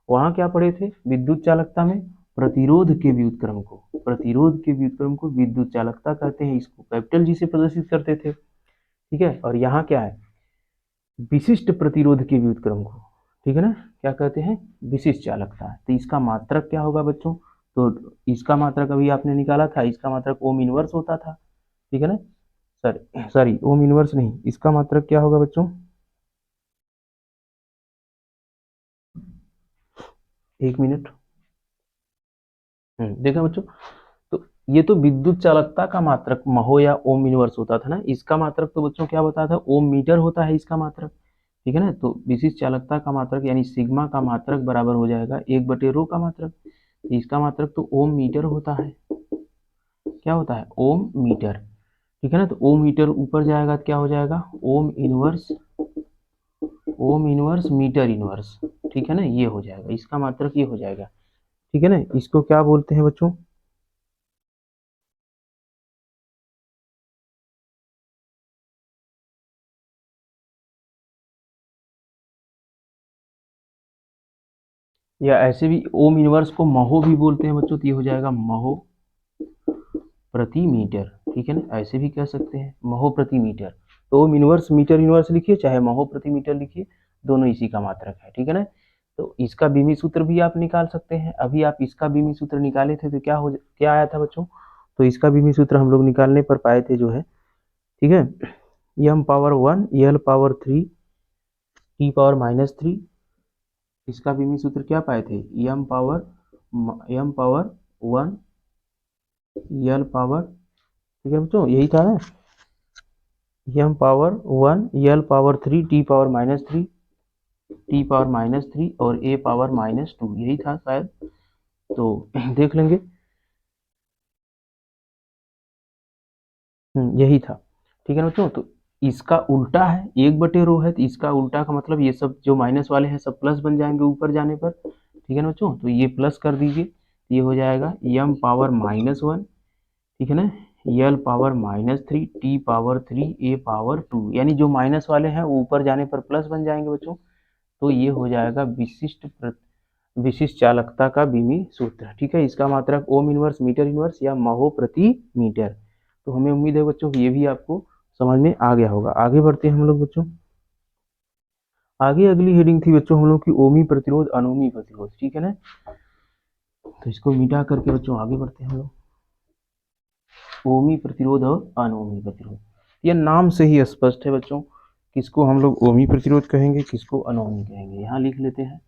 वहां क्या पढ़े थे, विद्युत चालकता में प्रतिरोध के व्युत्क्रम को विद्युत चालकता कहते हैं, इसको कैपिटल जी से प्रदर्शित करते थे। ठीक है, और यहाँ क्या है, विशिष्ट प्रतिरोध के व्युत्क्रम को, ठीक है ना, क्या कहते हैं, विशिष्ट चालकता। तो इसका मात्रक क्या होगा बच्चों, तो इसका मात्रक अभी आपने निकाला था, इसका मात्रक ओम इनवर्स होता था। ठीक है ना, सॉरी ओम इनवर्स नहीं, इसका मात्रक क्या होगा बच्चों, एक मिनट। देखा बच्चों, तो ये तो विद्युत चालकता का मात्रक महो या ओम इनवर्स होता था ना, इसका मात्रक तो बच्चों क्या बताया था, ओम मीटर होता है इसका मात्रक। ठीक है ना, तो विशिष्ट चालकता का मात्रक यानी सिग्मा का मात्रक बराबर हो जाएगा 1/रो का मात्रक। तो इसका मात्रक तो ओम मीटर होता है, क्या होता है, ओम मीटर। ठीक है ना, तो ओम मीटर ऊपर जाएगा तो क्या हो जाएगा, ओम इनवर्स मीटर इनवर्स। ठीक है ना, ये हो जाएगा, इसका मात्रक ये हो जाएगा। ठीक है ना, इसको क्या बोलते हैं बच्चों, या ऐसे भी ओम इनवर्स को महो भी बोलते हैं बच्चों, तो ये हो जाएगा महो प्रति मीटर। ठीक है ना, ऐसे भी कह सकते हैं महो प्रति मीटर। तो ओम इनवर्स मीटर इनवर्स लिखिए, चाहे महो प्रति मीटर लिखिए, दोनों इसी का मात्रक है। ठीक है ना, तो इसका बीमी सूत्र भी आप निकाल सकते हैं। अभी आप इसका बीमी सूत्र निकाले थे तो क्या आया था बच्चों, तो इसका बीमी सूत्र हम लोग निकालने पर पाए थे जो है, ठीक है, m⁻1 l⁻3 t⁻−3। इसका बीमी सूत्र क्या पाए थे, m⁻1 l⁻, ठीक है बच्चों, यही था ना, m⁻1 l⁻3 t⁻−3 और a⁻−2, यही था शायद, तो देख लेंगे। यही था। ठीक है ना बच्चों, तो इसका उल्टा है 1/रो है, तो इसका उल्टा का मतलब ये सब जो माइनस वाले हैं सब प्लस बन जाएंगे ऊपर जाने पर। ठीक है ना बच्चों, तो ये प्लस कर दीजिए, ये हो जाएगा m⁻−1, ठीक है ना, l⁻−3 t⁻3 a⁻2, यानी जो माइनस वाले हैं वो ऊपर जाने पर प्लस बन जाएंगे बच्चों। तो ये हो जाएगा विशिष्ट चालकता का बीमी सूत्र। ठीक है, इसका मात्रक ओम इनवर्स मीटर इनवर्स या महो प्रति मीटर। तो हमें उम्मीद है बच्चों ये भी आपको समझ में आ गया होगा। आगे बढ़ते हैं हम लोग बच्चों, आगे अगली हेडिंग थी बच्चों हम लोग की ओमी प्रतिरोध अनोमी प्रतिरोध। ठीक है ना, तो इसको मिटा करके बच्चों आगे बढ़ते हैं हम लोग, ओमी प्रतिरोध और अनोमी प्रतिरोध। यह नाम से ही स्पष्ट है बच्चों, किसको हम लोग ओमी प्रतिरोध कहेंगे, किसको अनोमी कहेंगे। यहाँ लिख लेते हैं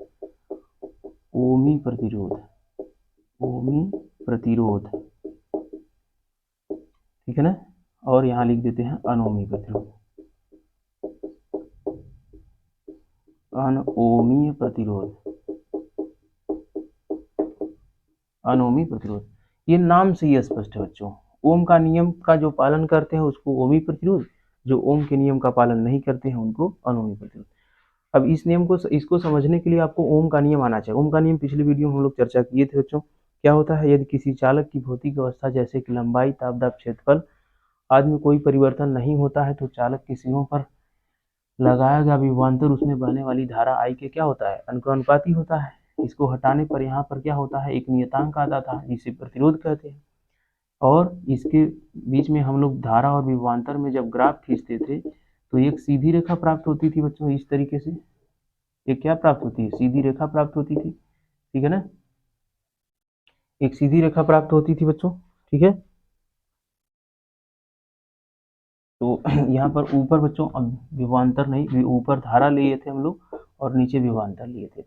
ओमी प्रतिरोध, ठीक है ना, और यहाँ लिख देते हैं अनोमी प्रतिरोध, अनोमी प्रतिरोध। ये नाम से ही स्पष्ट है बच्चों, ओम का नियम का जो पालन करते हैं उसको ओमी प्रतिरोध, जो ओम के नियम का पालन नहीं करते हैं उनको अनोमी प्रतिरोध। अब इस नियम को, इसको समझने के लिए आपको ओम का नियम आना चाहिए। ओम का नियम पिछले वीडियो में हम लोग चर्चा किए थे बच्चों। क्या होता है, यदि किसी चालक की भौतिक अवस्था जैसे कि लंबाई, तापदाब, क्षेत्रफल आदि में कोई परिवर्तन नहीं होता है तो चालक के सिरों पर लगाया गया विभवांतर उसमें बहने वाली धारा आई के क्या होता है, अनुपाती होता है। इसको हटाने पर यहाँ पर क्या होता है, एक नियतांक आता था जिसे प्रतिरोध कहते हैं। और इसके बीच में हम लोग धारा और विभवांतर में जब ग्राफ खींचते थे तो एक सीधी रेखा प्राप्त होती थी बच्चों, इस तरीके से एक क्या प्राप्त होती है, सीधी रेखा प्राप्त होती थी। ठीक है ना, एक सीधी रेखा प्राप्त होती थी बच्चों। ठीक है, तो यहाँ पर ऊपर बच्चों अब विभवांतर नहीं, ऊपर धारा लिए थे हम लोग और नीचे विभवांतर लिए थे।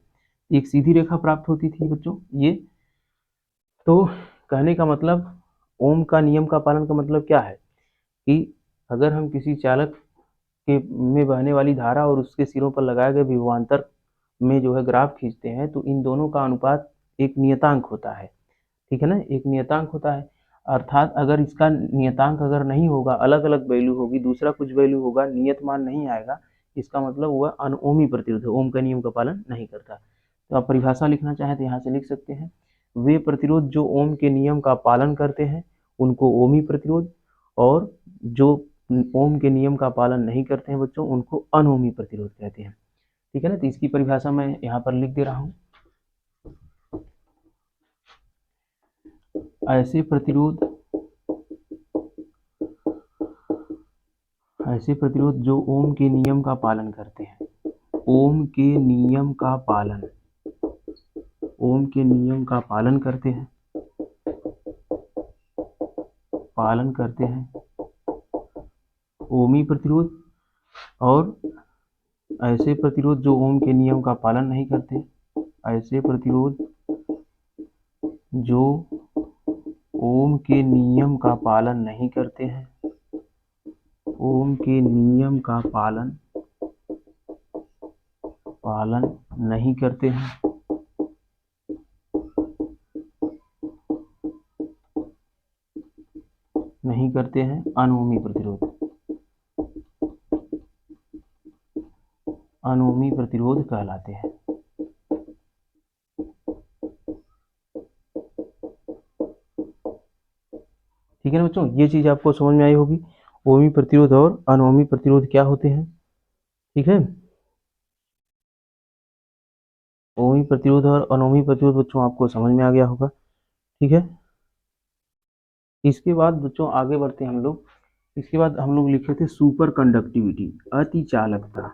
एक सीधी रेखा प्राप्त होती थी बच्चों ये। तो कहने का मतलब ओम का नियम का पालन का मतलब क्या है कि अगर हम किसी चालक के में बहने वाली धारा और उसके सिरों पर लगाए गए विभवांतर में जो है ग्राफ खींचते हैं तो इन दोनों का अनुपात एक नियतांक होता है, ठीक है ना, एक नियतांक होता है। अर्थात अगर इसका नियतांक अगर नहीं होगा, अलग अलग वैल्यू होगी, दूसरा कुछ वैल्यू होगा, नियत मान नहीं आएगा, इसका मतलब वह अनओमी प्रतिरोध है, ओम का नियम का पालन नहीं करता। तो आप परिभाषा लिखना चाहें तो यहाँ से लिख सकते हैं, वे प्रतिरोध जो ओम के नियम का पालन करते हैं उनको ओमी प्रतिरोध, और जो ओम के नियम का पालन नहीं करते हैं बच्चों उनको अनओमी प्रतिरोध कहते हैं, ठीक है ना। तो इसकी परिभाषा मैं यहाँ पर लिख दे रहा हूँ। ऐसे प्रतिरोध जो ओम के नियम का पालन करते हैं, ओम के नियम का पालन, ओम के नियम का पालन करते हैं, ओमी प्रतिरोध। और ऐसे प्रतिरोध जो ओम के नियम का पालन नहीं करते, ऐसे प्रतिरोध जो ओम के नियम का पालन नहीं करते हैं, ओम के नियम का पालन नहीं करते हैं, अनओमी प्रतिरोध कहलाते हैं। ठीक है ना बच्चों, ये चीज आपको समझ में आई होगी, ओमी प्रतिरोध और अनओमी प्रतिरोध क्या होते हैं, ठीक है। ओमी प्रतिरोध और अनोमी प्रतिरोध बच्चों आपको समझ में आ गया होगा, ठीक है। इसके बाद बच्चों आगे बढ़ते हैं हम लोग। इसके बाद हम लोग लिखे थे सुपर कंडक्टिविटी, अति चालकता।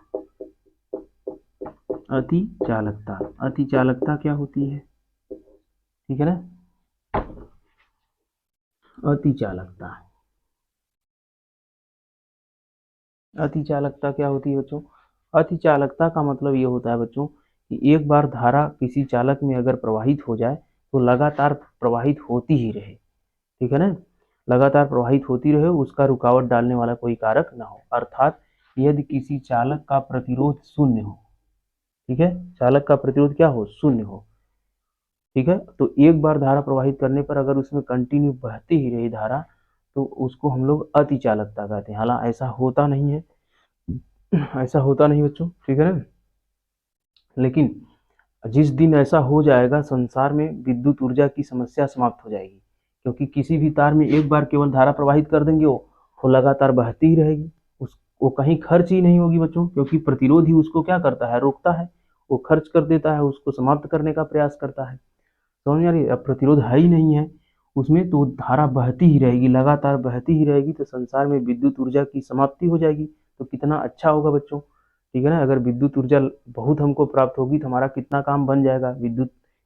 अति चालकता क्या होती है, ठीक है ना। अति चालकता क्या होती है बच्चों, अति चालकता का मतलब ये होता है बच्चों कि एक बार धारा किसी चालक में अगर प्रवाहित हो जाए तो लगातार प्रवाहित होती ही रहे, ठीक है ना, लगातार प्रवाहित होती रहे, उसका रुकावट डालने वाला कोई कारक ना हो। अर्थात यदि किसी चालक का प्रतिरोध शून्य हो, ठीक है, चालक का प्रतिरोध क्या हो, शून्य हो, ठीक है, तो एक बार धारा प्रवाहित करने पर अगर उसमें कंटिन्यू बहती ही रही धारा तो उसको हम लोग अति चालकता कहते हैं। हालांकि ऐसा होता नहीं है, ऐसा होता नहीं बच्चों, ठीक है ना। लेकिन जिस दिन ऐसा हो जाएगा संसार में विद्युत ऊर्जा की समस्या समाप्त हो जाएगी, क्योंकि किसी भी तार में एक बार केवल धारा प्रवाहित कर देंगे वो लगातार बहती ही रहेगी, वो कहीं खर्च ही नहीं होगी बच्चों, क्योंकि प्रतिरोध ही उसको क्या करता है, रोकता है, वो खर्च कर देता है, उसको समाप्त करने का प्रयास करता है। समझ में आ रही है, अब प्रतिरोध है ही नहीं है उसमें तो धारा बहती ही रहेगी, लगातार बहती ही रहेगी, तो संसार में विद्युत ऊर्जा की समाप्ति हो जाएगी। तो कितना अच्छा होगा बच्चों, ठीक है ना, अगर विद्युत ऊर्जा बहुत हमको प्राप्त होगी तो हमारा कितना काम बन जाएगा,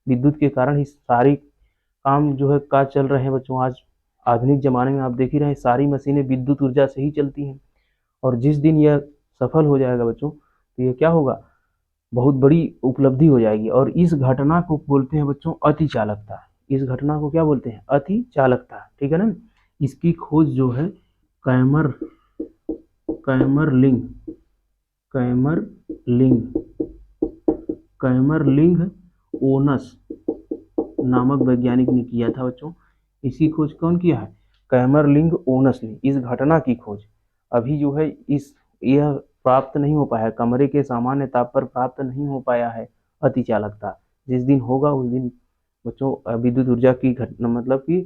विद्युत के कारण ही सारी काम जो है का चल रहे हैं बच्चों। आज आधुनिक जमाने में आप देख ही रहे हैं सारी मशीनें विद्युत ऊर्जा से ही चलती हैं, और जिस दिन यह सफल हो जाएगा बच्चों तो ये क्या होगा, बहुत बड़ी उपलब्धि हो जाएगी। और इस घटना को बोलते हैं बच्चों अति चालकता, इस घटना को क्या बोलते हैं, अति चालकता, ठीक है ना। इसकी खोज जो है कैमरलिंग ओनस नामक वैज्ञानिक ने किया था बच्चों। इसकी खोज कौन किया है, कैमरलिंग ओनस ने। इस घटना की खोज अभी जो है यह प्राप्त नहीं हो पाया है, कमरे के सामान्य ताप पर प्राप्त नहीं हो पाया है अति चालकता। जिस दिन होगा उस दिन बच्चों विद्युत ऊर्जा की घटना मतलब कि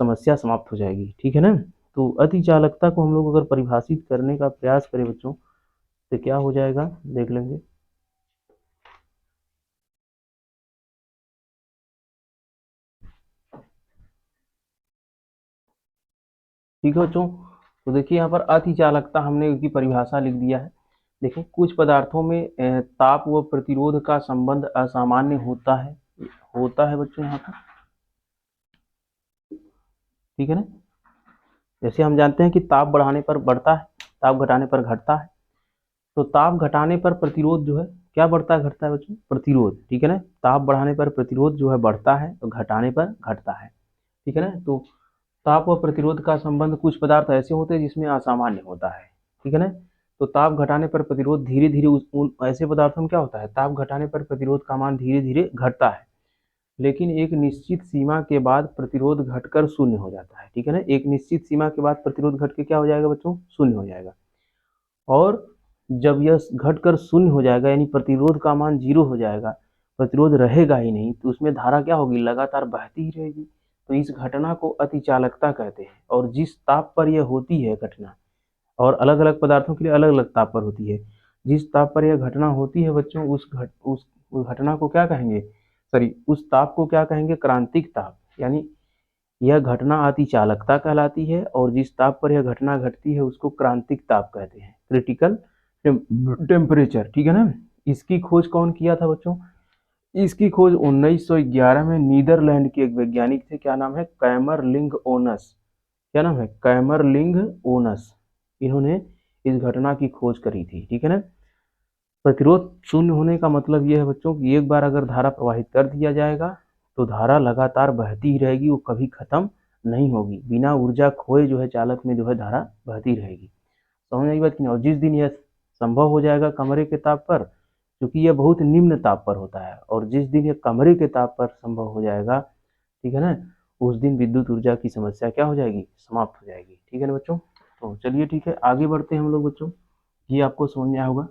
समस्या समाप्त हो जाएगी, ठीक है ना। तो अति चालकता को हम लोग अगर परिभाषित करने का प्रयास करें बच्चों तो क्या हो जाएगा, देख लेंगे। ठीक है बच्चों, तो देखिए यहाँ पर अति चालकता हमने उसकी परिभाषा लिख दिया है। देखिए कुछ पदार्थों में ताप व प्रतिरोध का संबंध असामान्य होता है बच्चों यहाँ पर, ठीक है ना। जैसे हम जानते हैं कि ताप बढ़ाने पर बढ़ता है, ताप घटाने पर घटता है। तो ताप घटाने पर प्रतिरोध जो है क्या बढ़ता है घटता है बच्चों? प्रतिरोध, ठीक है ना। ताप बढ़ाने पर प्रतिरोध जो है बढ़ता है और घटाने पर घटता है, ठीक है ना। तो ताप और प्रतिरोध का संबंध, कुछ पदार्थ ऐसे होते हैं जिसमें असामान्य होता है, ठीक है ना। तो ताप घटाने पर प्रतिरोध धीरे धीरे उन ऐसे पदार्थों में क्या होता है, ताप घटाने पर प्रतिरोध का मान धीरे धीरे घटता है, लेकिन एक निश्चित सीमा के बाद प्रतिरोध घटकर शून्य हो जाता है, ठीक है ना। एक निश्चित सीमा के बाद प्रतिरोध घट के क्या हो जाएगा बच्चों? शून्य हो जाएगा। और जब यह घटकर शून्य हो जाएगा, यानी प्रतिरोध का मान 0 हो जाएगा, प्रतिरोध रहेगा ही नहीं, तो उसमें धारा क्या होगी? लगातार बहती ही रहेगी। तो इस घटना को अतिचालकता कहते हैं। और जिस ताप पर यह होती है घटना, और अलग अलग पदार्थों के लिए अलग अलग ताप पर होती है, जिस ताप पर यह घटना होती है बच्चों, उस घटना को क्या कहेंगे? सॉरी, उस ताप को क्या कहेंगे? क्रांतिक ताप। यानी यह घटना अतिचालकता कहलाती है, और जिस ताप पर यह घटना घटती है उसको क्रांतिक ताप कहते हैं, क्रिटिकल टेम्परेचर, ठीक है ना। इसकी खोज कौन किया था बच्चों? इसकी खोज 1911 में नीदरलैंड के एक वैज्ञानिक थे, क्या नाम है? कैमरलिंग ओनस। क्या नाम है? कैमरलिंग ओनस। इन्होंने इस घटना की खोज करी थी, ठीक है ना। प्रतिरोध शून्य होने का मतलब यह है बच्चों कि एक बार अगर धारा प्रवाहित कर दिया जाएगा तो धारा लगातार बहती ही रहेगी, वो कभी खत्म नहीं होगी, बिना ऊर्जा खोए जो है चालक में जो है धारा बहती रहेगी। समझ आई बात कि नहीं? और जिस दिन यह संभव हो जाएगा कमरे के ताप पर, क्योंकि यह बहुत निम्न ताप पर होता है, और जिस दिन यह कमरे के ताप पर संभव हो जाएगा, ठीक है ना, उस दिन विद्युत ऊर्जा की समस्या क्या हो जाएगी? समाप्त हो जाएगी, ठीक है ना बच्चों। तो चलिए ठीक है, आगे बढ़ते हैं हम लोग बच्चों। ये आपको समझ में आया होगा।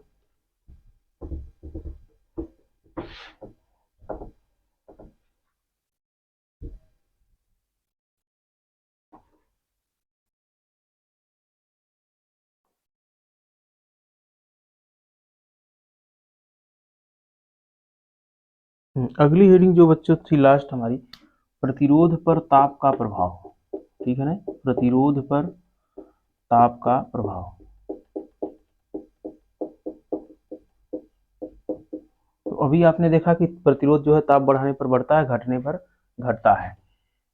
अगली हेडिंग जो बच्चों थी लास्ट हमारी, प्रतिरोध पर ताप का प्रभाव, ठीक है ना। प्रतिरोध पर ताप का प्रभाव। तो अभी आपने देखा कि प्रतिरोध जो है ताप बढ़ाने पर बढ़ता है, घटने पर घटता है,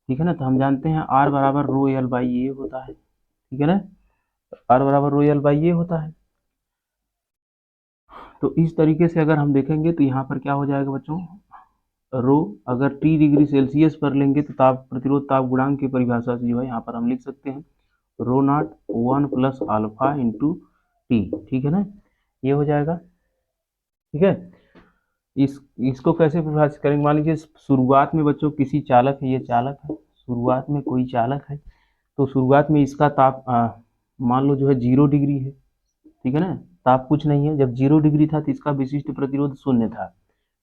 ठीक है ना। तो हम जानते हैं R बराबर रो एल बाई ए होता है, ठीक है ना। R बराबर रो एल बाई ए होता है। तो इस तरीके से अगर हम देखेंगे तो यहाँ पर क्या हो जाएगा बच्चों? रो अगर T डिग्री सेल्सियस पर लेंगे तो ताप प्रतिरोध ताप गुणांक की परिभाषा से जो है यहाँ पर हम लिख सकते हैं rho naught 1 plus alpha into T, ठीक है ना। ये हो जाएगा, ठीक है। इसको कैसे परिभाषित करेंगे? मान लीजिए शुरुआत में बच्चों किसी चालक है, ये चालक है, शुरुआत में कोई चालक है, तो शुरुआत में इसका ताप मान लो जो है 0 डिग्री है, ठीक है ना। ताप कुछ नहीं है, जब 0 डिग्री था तो इसका विशिष्ट प्रतिरोध शून्य था,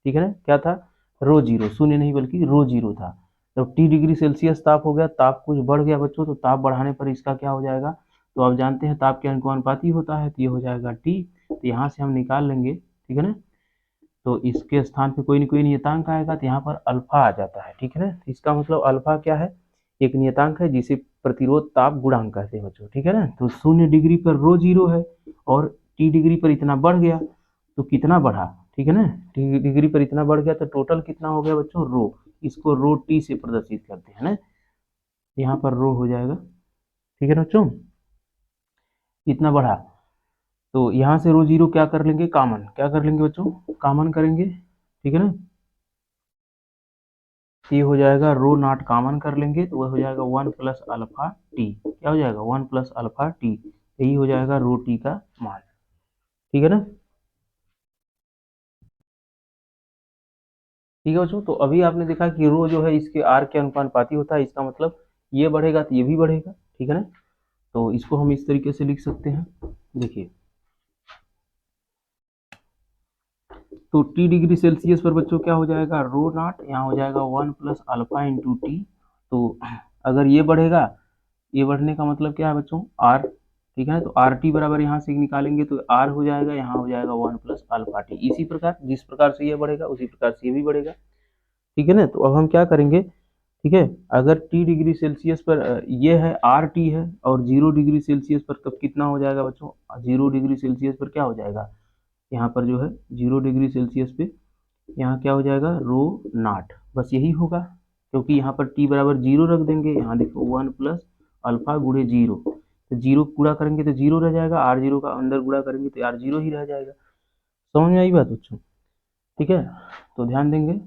ठीक है ना। क्या था? रो जीरो, शून्य नहीं बल्कि रो जीरो था। जब T डिग्री सेल्सियस ताप हो गया, ताप कुछ बढ़ गया बच्चों, तो ताप बढ़ाने पर इसका क्या हो जाएगा? तो आप जानते हैं ताप के अनुपाती होता है, तो ये हो जाएगा T। तो यहाँ से हम निकाल लेंगे, ठीक है ना। तो इसके स्थान पे कोई न कोई नियतांक आएगा, तो यहाँ पर अल्फा आ जाता है, ठीक है ना। इसका मतलब अल्फा क्या है? एक नियतांक है जिसे प्रतिरोध ताप गुणांक कहते हैं बच्चों, ठीक है ना। तो 0 डिग्री पर रो जीरो है, और T डिग्री पर इतना बढ़ गया, तो कितना बढ़ा, ठीक है ना। T डिग्री पर इतना बढ़ गया तो टोटल कितना हो गया बच्चों? रो। इसको रो T से प्रदर्शित करते हैं ना, यहाँ पर रो हो जाएगा, ठीक है ना बच्चों। इतना बढ़ा, तो यहाँ से रो जीरो क्या कर लेंगे? कॉमन। क्या कर लेंगे बच्चों? कॉमन करेंगे, ठीक है ना। ये हो जाएगा रो नॉट कॉमन कर लेंगे तो वह हो जाएगा 1 प्लस अल्फा टी। क्या हो जाएगा? 1 प्लस अल्फा टी। यही हो जाएगा रो टी का मान, ठीक है ना। ठीक है बच्चों, तो अभी आपने देखा कि रो जो है इसके आर के अनुपाती होता है, इसका मतलब ये बढ़ेगा तो ये भी बढ़ेगा, ठीक है ना। तो इसको हम इस तरीके से लिख सकते हैं, देखिए। तो T डिग्री सेल्सियस पर बच्चों क्या हो जाएगा? रो नॉट, यहाँ हो जाएगा 1 प्लस अल्फा इंटू टी। तो अगर ये बढ़ेगा, ये बढ़ने का मतलब क्या है बच्चों? R, ठीक है ना। तो आर टी बराबर यहाँ से निकालेंगे तो R हो जाएगा, यहाँ हो जाएगा 1 प्लस अल्फा टी। इसी प्रकार जिस प्रकार से ये बढ़ेगा उसी प्रकार से ये भी बढ़ेगा, ठीक है ना। तो अब हम क्या करेंगे, ठीक है। अगर T डिग्री सेल्सियस पर ये है आर टी है, और 0 डिग्री सेल्सियस पर तब कितना हो जाएगा बच्चों? 0 डिग्री सेल्सियस पर क्या हो जाएगा? यहाँ पर जो है 0 डिग्री सेल्सियस पे यहाँ क्या हो जाएगा? रो नॉट, बस यही होगा, क्योंकि यहाँ पर T बराबर 0 रख देंगे। यहाँ देखो 1 प्लस अल्फा गुणे 0, तो 0 गुणा करेंगे तो 0 रह जाएगा, R0 का अंदर गुणा करेंगे तो R0 ही रह जाएगा। समझ में आई बात बच्चों? ठीक है, तो ध्यान देंगे,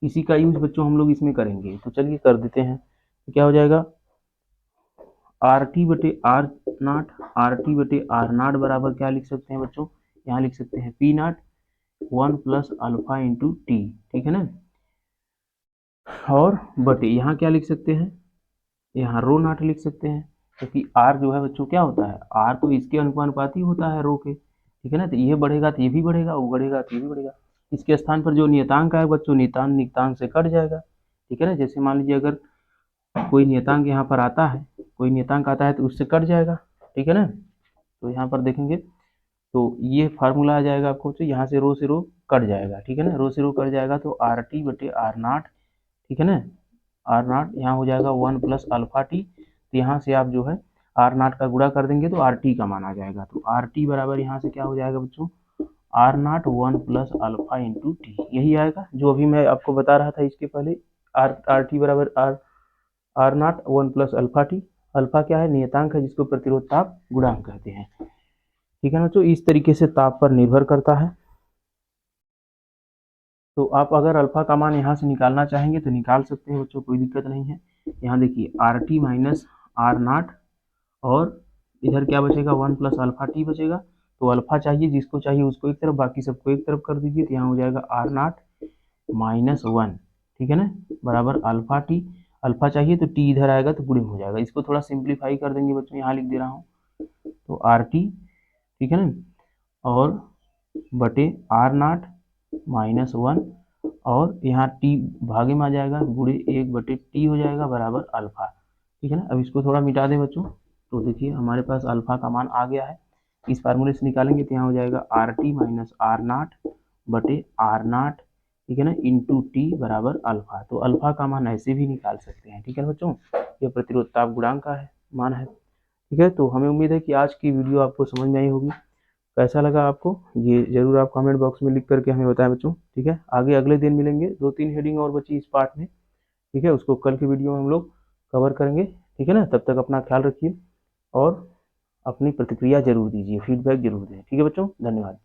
इसी का यूज बच्चों हम लोग इसमें करेंगे। तो चलिए कर देते हैं। तो क्या हो जाएगा, आर टी बटे आर नाट, आर टी बटे आर नाट बराबर क्या लिख सकते हैं बच्चों, यहाँ लिख सकते हैं पी नाट 1 प्लस अल्फा इंटू टी, ठीक है ना। और बटे यहाँ क्या लिख सकते हैं, यहाँ रो नाट लिख सकते हैं, क्योंकि आर जो है बच्चों क्या होता है, आर तो इसके अनुपाती होता है रो के, ठीक है ना। तो ये बढ़ेगा तो ये भी बढ़ेगा, वो बढ़ेगा तो ये भी बढ़ेगा। इसके स्थान पर जो नियतांक है बच्चों, नियतांक नियतांक से कट जाएगा, ठीक है ना। जैसे मान लीजिए अगर कोई नियतांक यहाँ पर आता है, कोई नियतांक आता है तो उससे कट जाएगा, ठीक है ना। तो यहाँ पर देखेंगे तो ये फार्मूला आ जाएगा आपको, तो यहाँ से रो कट जाएगा, ठीक है ना, रो से रो कट जाएगा तो आर टी बटे आर नाट, ठीक है ना। आर नाट यहाँ हो जाएगा 1 प्लस अल्फा टी, तो यहाँ से आप जो है आर नाट का गुणा कर देंगे तो आर टी का मान आ जाएगा। तो आर टी बराबर यहाँ से क्या हो जाएगा बच्चों, R naught 1 plus alpha into T, यही आएगा जो अभी मैं आपको बता रहा था इसके पहले। आर टी बराबर R naught 1 plus alpha T, alpha क्या है, नियतांक है जिसको प्रतिरोध ताप गुणांक कहते हैं, ठीक है ना। तो इस तरीके से ताप पर निर्भर करता है। तो आप अगर अल्फा का मान यहाँ से निकालना चाहेंगे तो निकाल सकते हैं बच्चों, कोई दिक्कत नहीं है। यहाँ देखिए आर टी माइनस आर नाट, और इधर क्या बचेगा 1 प्लस अल्फा टी बचेगा। तो अल्फा चाहिए, जिसको चाहिए उसको एक तरफ, बाकी सबको एक तरफ कर दीजिए। तो यहाँ हो जाएगा आर नाट माइनस 1, ठीक है ना, बराबर अल्फा टी। अल्फा चाहिए तो टी इधर आएगा तो गुणन हो जाएगा। इसको थोड़ा सिंप्लीफाई कर देंगे बच्चों, यहाँ लिख दे रहा हूँ, तो आर टी, ठीक है ना, और बटे आर नाट माइनस 1, और यहाँ टी भागे में आ जाएगा, गुणे 1 बटे टी हो जाएगा बराबर अल्फा, ठीक है ना। अब इसको थोड़ा मिटा दें बच्चों, तो देखिए हमारे पास अल्फा का मान आ गया है। इस फार्मूले से निकालेंगे तो यहाँ हो जाएगा आर टी माइनस आर नाट बटे आर नाट, ठीक है ना, इंटू टी बराबर अल्फा। तो अल्फा का मान ऐसे भी निकाल सकते हैं, ठीक है बच्चों, ये प्रतिरोध ताप गुणांक का है मान है, ठीक है। तो हमें उम्मीद है कि आज की वीडियो आपको समझ में आई होगी। कैसा लगा आपको ये जरूर आप कमेंट बॉक्स में लिख करके हमें बताएं बच्चों, ठीक है। आगे अगले दिन मिलेंगे, 2-3 हेडिंग और बची इस पार्ट में, ठीक है, उसको कल की वीडियो में हम लोग कवर करेंगे, ठीक है ना। तब तक अपना ख्याल रखिए और अपनी प्रतिक्रिया जरूर दीजिए, फीडबैक जरूर दें, ठीक है बच्चों, धन्यवाद।